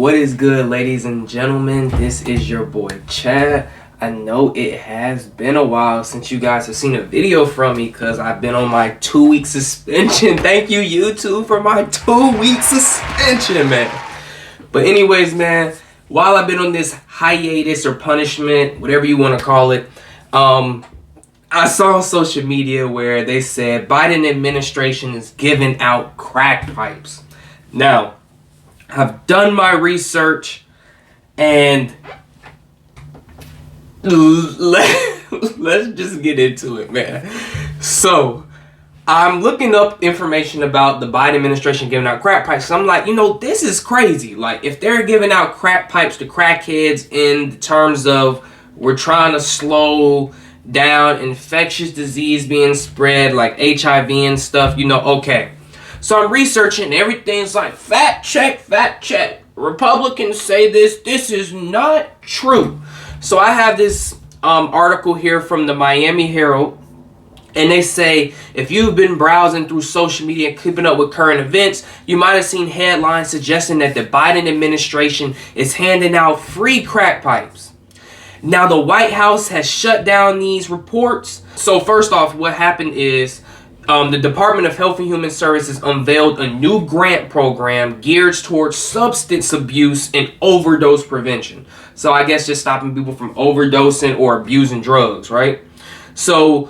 What is good, ladies and gentlemen? This is your boy Chad. I know it has been a while since you guys have seen a video from me because I've been on my 2-week suspension. Thank you, YouTube, for my 2-week suspension, man. But anyways, man, while I've been on this hiatus or punishment, whatever you want to call it, I saw on social media where they said Biden administration is giving out crack pipes. Now, I've done my research and let's just get into it, man. So, I'm looking up information about the Biden administration giving out crack pipes. So I'm like, this is crazy. Like, if they're giving out crack pipes to crackheads in terms of we're trying to slow down infectious disease being spread, like HIV and stuff, okay. So I'm researching, everything's like, fact check. Republicans say this is not true. So I have this article here from the Miami Herald, and they say, if you've been browsing through social media and keeping up with current events, you might have seen headlines suggesting that the Biden administration is handing out free crack pipes. Now, the White House has shut down these reports. So first off, what happened is the Department of Health and Human Services unveiled a new grant program geared towards substance abuse and overdose prevention. So I guess just stopping people from overdosing or abusing drugs, right? So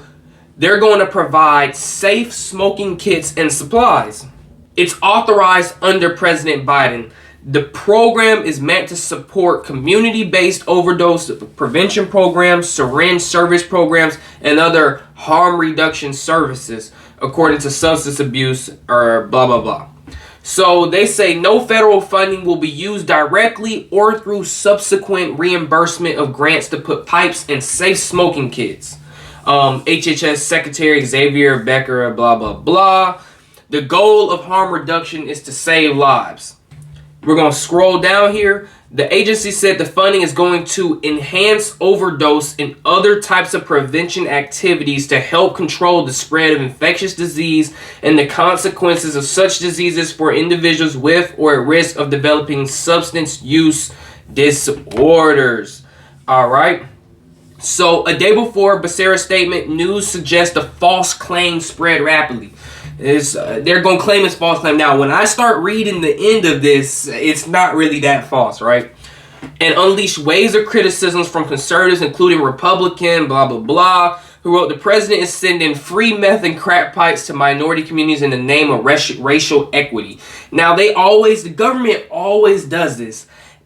they're going to provide safe smoking kits and supplies. It's authorized under President Biden. The program is meant to support community-based overdose prevention programs, syringe service programs, and other harm reduction services, according to substance abuse or blah, blah, blah. So they say no federal funding will be used directly or through subsequent reimbursement of grants to put pipes in safe smoking kits. HHS Secretary Xavier Becker, blah, blah, blah. The goal of harm reduction is to save lives. We're going to scroll down here. The agency said the funding is going to enhance overdose and other types of prevention activities to help control the spread of infectious disease and the consequences of such diseases for individuals with or at risk of developing substance use disorders. All right. So a day before Becerra's statement, news suggests a false claim spread rapidly. They're going to claim it's false claim. Now, when I start reading the end of this, it's not really that false, right? And unleashed waves of criticisms from conservatives, including Republican, blah, blah, blah, who wrote, the president is sending free meth and crack pipes to minority communities in the name of racial equity. Now, the government always does this.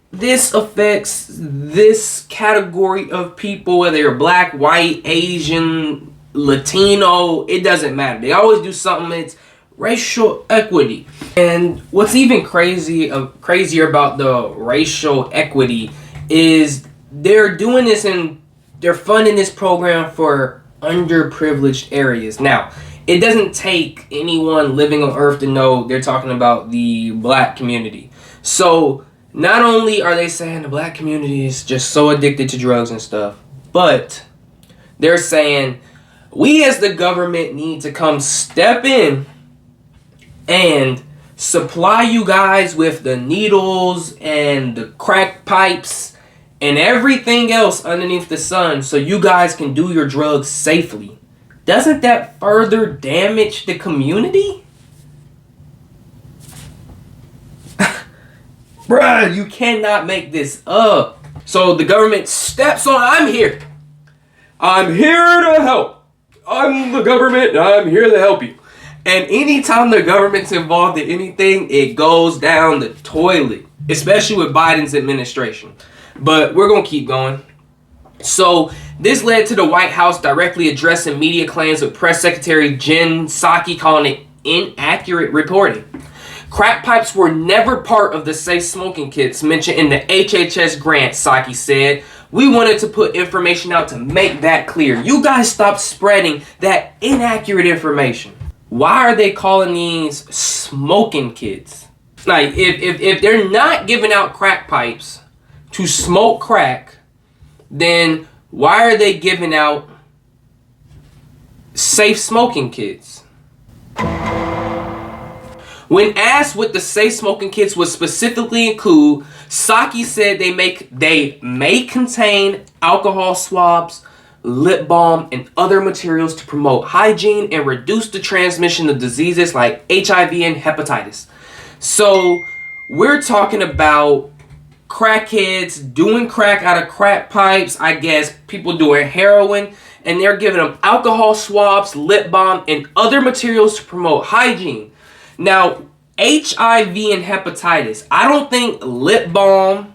This affects this category of people, whether you're black, white, Asian, Latino, it doesn't matter. They always do something that's racial equity. And what's even crazier about the racial equity is they're doing this and they're funding this program for underprivileged areas. Now, it doesn't take anyone living on earth to know they're talking about the black community. So not only are they saying the black community is just so addicted to drugs and stuff, but they're saying we as the government need to come step in and supply you guys with the needles and the crack pipes and everything else underneath the sun so you guys can do your drugs safely. Doesn't that further damage the community? Bruh, you cannot make this up. So the government steps on, I'm here. I'm here to help. I'm the government, I'm here to help you. And anytime the government's involved in anything, it goes down the toilet, especially with Biden's administration. But we're going to keep going. So this led to the White House directly addressing media claims of Press Secretary Jen Psaki calling it inaccurate reporting. Crack pipes were never part of the safe smoking kits mentioned in the HHS grant, Psaki said. We wanted to put information out to make that clear. You guys stop spreading that inaccurate information. Why are they calling these smoking kits? Like, if they're not giving out crack pipes to smoke crack, then why are they giving out safe smoking kits? When asked what the safe smoking kits would specifically include, Psaki said they may contain alcohol swabs, lip balm, and other materials to promote hygiene and reduce the transmission of diseases like HIV and hepatitis. So we're talking about crackheads doing crack out of crack pipes, I guess people doing heroin, and they're giving them alcohol swabs, lip balm, and other materials to promote hygiene. Now, HIV and hepatitis, I don't think lip balm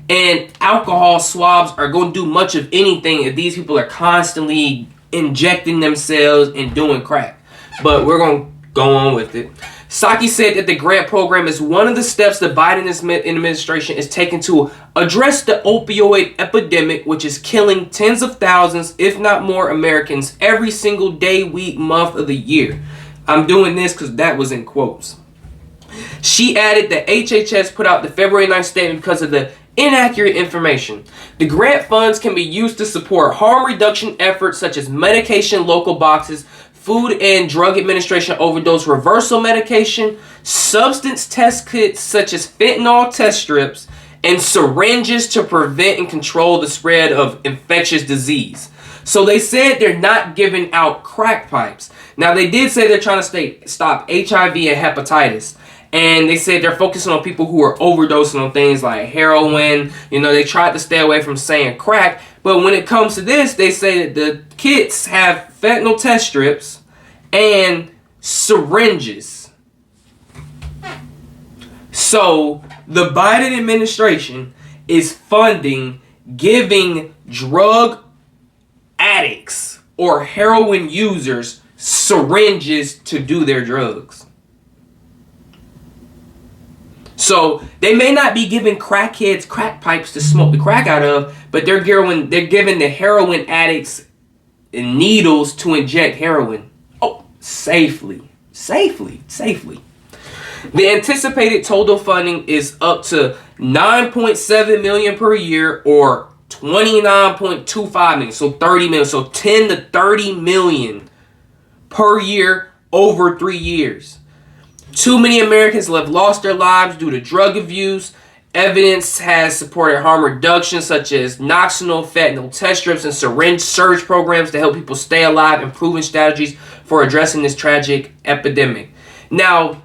and alcohol swabs are going to do much of anything if these people are constantly injecting themselves and doing crack. But we're going to go on with it. Psaki said that the grant program is one of the steps the Biden administration is taking to address the opioid epidemic, which is killing tens of thousands, if not more, Americans every single day, week, month of the year. I'm doing this because that was in quotes. She added that HHS put out the February 9th statement because of the inaccurate information. The grant funds can be used to support harm reduction efforts such as medication local boxes, Food and Drug Administration overdose reversal medication, substance test kits such as fentanyl test strips, and syringes to prevent and control the spread of infectious disease. So they said they're not giving out crack pipes. Now they did say they're trying to stop HIV and hepatitis. And they said they're focusing on people who are overdosing on things like heroin. You know, they tried to stay away from saying crack. But when it comes to this, they say that the kits have fentanyl test strips and syringes. So the Biden administration is funding giving drug addicts or heroin users syringes to do their drugs. So they may not be giving crackheads crack pipes to smoke the crack out of, but they're giving the heroin addicts needles to inject heroin. Oh, safely. The anticipated total funding is up to $9.7 million per year, or $29.25 million. So $30 million. So $10 to $30 million per year over 3 years. Too many Americans have lost their lives due to drug abuse. Evidence has supported harm reduction such as noxonal, fentanyl test strips, and syringe surge programs to help people stay alive, and proven strategies for addressing this tragic epidemic. Now,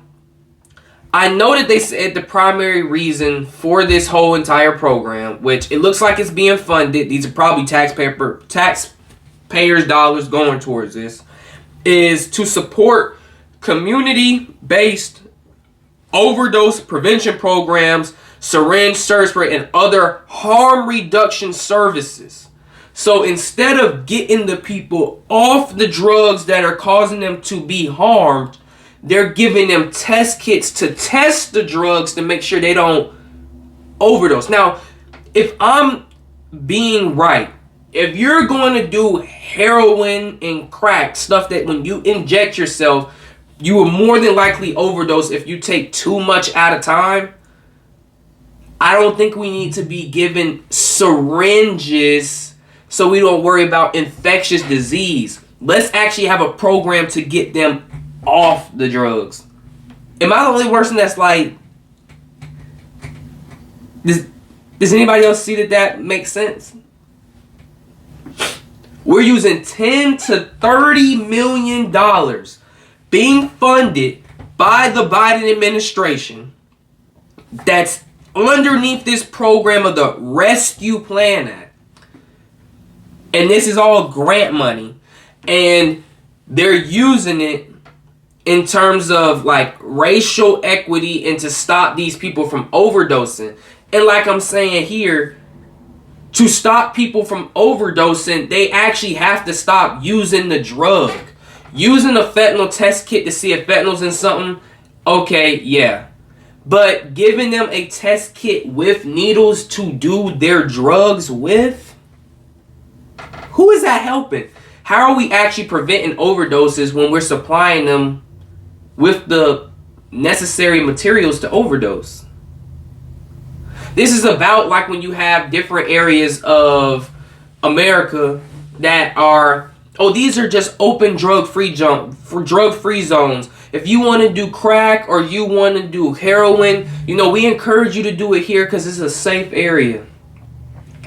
I know that they said the primary reason for this whole entire program, which it looks like it's being funded, these are probably taxpayers' dollars going towards this, is to support community-based overdose prevention programs, syringe surge spray, and other harm reduction services. So instead of getting the people off the drugs that are causing them to be harmed, they're giving them test kits to test the drugs to make sure they don't overdose. Now, if I'm being right, if you're going to do heroin and crack, stuff that when you inject yourself, you will more than likely overdose if you take too much at a time, I don't think we need to be given syringes so we don't worry about infectious disease. Let's actually have a program to get them off the drugs. Am I the only person that's like, does anybody else see that makes sense? We're using $10 to $30 million being funded by the Biden administration that's underneath this program of the Rescue Plan Act. And this is all grant money. And they're using it in terms of like racial equity and to stop these people from overdosing. And like I'm saying here, to stop people from overdosing, they actually have to stop using the drug. Using a fentanyl test kit to see if fentanyl's in something, okay, yeah. But giving them a test kit with needles to do their drugs with? Who is that helping? How are we actually preventing overdoses when we're supplying them with the necessary materials to overdose? This is about like when you have different areas of America that are, oh, these are just open drug-free zones. if you want to do crack or you want to do heroin, we encourage you to do it here because it's a safe area.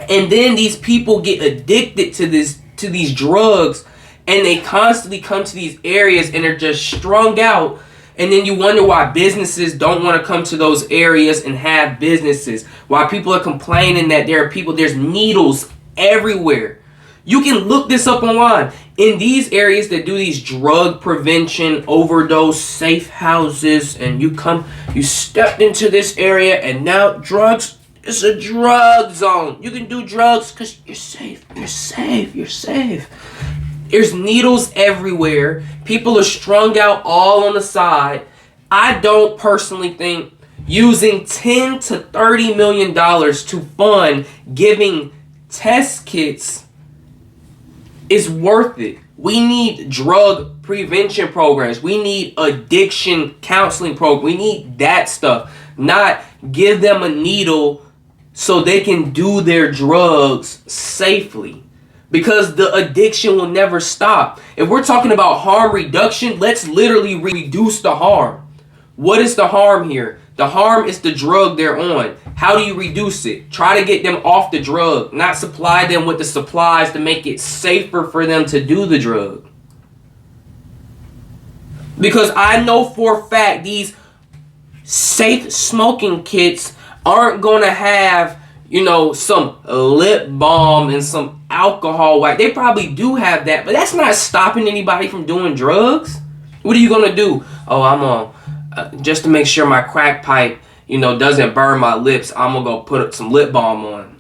And then these people get addicted to these drugs, and they constantly come to these areas and they're just strung out. And then you wonder why businesses don't want to come to those areas and have businesses. Why people are complaining that there's needles everywhere. You can look this up online. In these areas that do these drug prevention, overdose, safe houses, and you stepped into this area and now drugs, it's a drug zone. You can do drugs because you're safe. You're safe. You're safe. There's needles everywhere. People are strung out all on the side. I don't personally think using $10 to $30 million to fund giving test kits is worth it. We need drug prevention programs. We need addiction counseling programs. We need that stuff. Not give them a needle so they can do their drugs safely. Because the addiction will never stop. If we're talking about harm reduction, let's literally reduce the harm. What is the harm here? The harm is the drug they're on. How do you reduce it? Try to get them off the drug, not supply them with the supplies to make it safer for them to do the drug. Because I know for a fact these safe smoking kits aren't going to have, some lip balm and some alcohol wipe. They probably do have that, but that's not stopping anybody from doing drugs. What are you going to do? Oh, I'm on, just to make sure my crack pipe, doesn't burn my lips, I'm going to go put some lip balm on.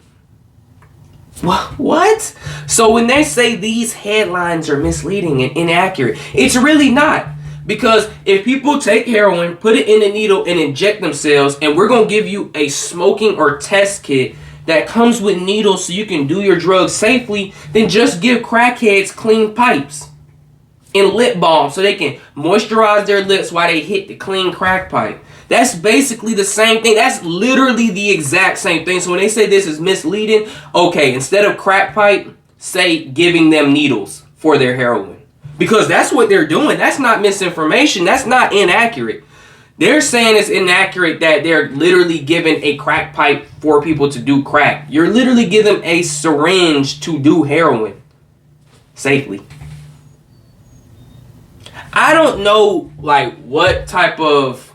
What? So when they say these headlines are misleading and inaccurate, it's really not. Because if people take heroin, put it in a needle and inject themselves, and we're going to give you a smoking or test kit that comes with needles so you can do your drugs safely, then just give crackheads clean pipes and lip balm so they can moisturize their lips while they hit the clean crack pipe. That's basically the same thing. That's literally the exact same thing. So when they say this is misleading, okay, instead of crack pipe, say giving them needles for their heroin. Because that's what they're doing. That's not misinformation. That's not inaccurate. They're saying it's inaccurate that they're literally giving a crack pipe for people to do crack. You're literally giving a syringe to do heroin safely. I don't know what type of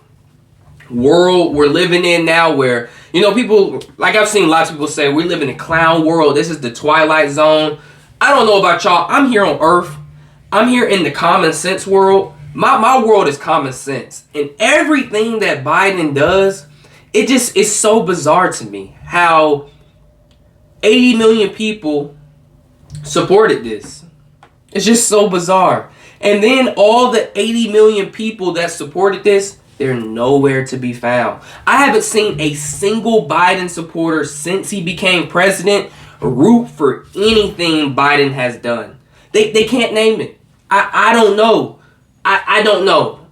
world we're living in now where, people, I've seen lots of people say, we live in a clown world. This is the Twilight Zone. I don't know about y'all. I'm here on Earth. I'm here in the common sense world. My world is common sense. And everything that Biden does, it just is so bizarre to me. How 80 million people supported this. It's just so bizarre. And then all the 80 million people that supported this, they're nowhere to be found. I haven't seen a single Biden supporter since he became president root for anything Biden has done. They can't name it. I don't know. I don't know.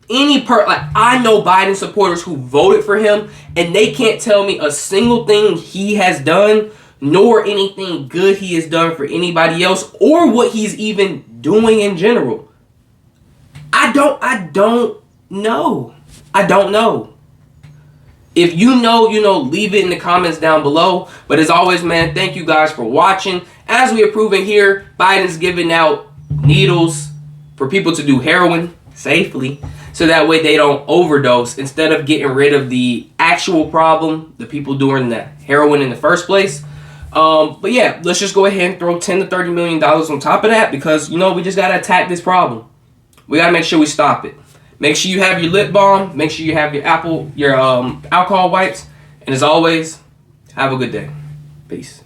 I know Biden supporters who voted for him, and they can't tell me a single thing he has done, nor anything good he has done for anybody else, or what he's even doing in general. I don't know. I don't know. If you know, leave it in the comments down below. But as always, man, thank you guys for watching. As we are proving here, Biden's giving out needles for people to do heroin safely so that way they don't overdose instead of getting rid of the actual problem, the people doing the heroin in the first place. But yeah, let's just go ahead and throw $10 to $30 million on top of that because, we just got to attack this problem. We got to make sure we stop it. Make sure you have your lip balm. Make sure you have your alcohol wipes. And as always, have a good day. Peace.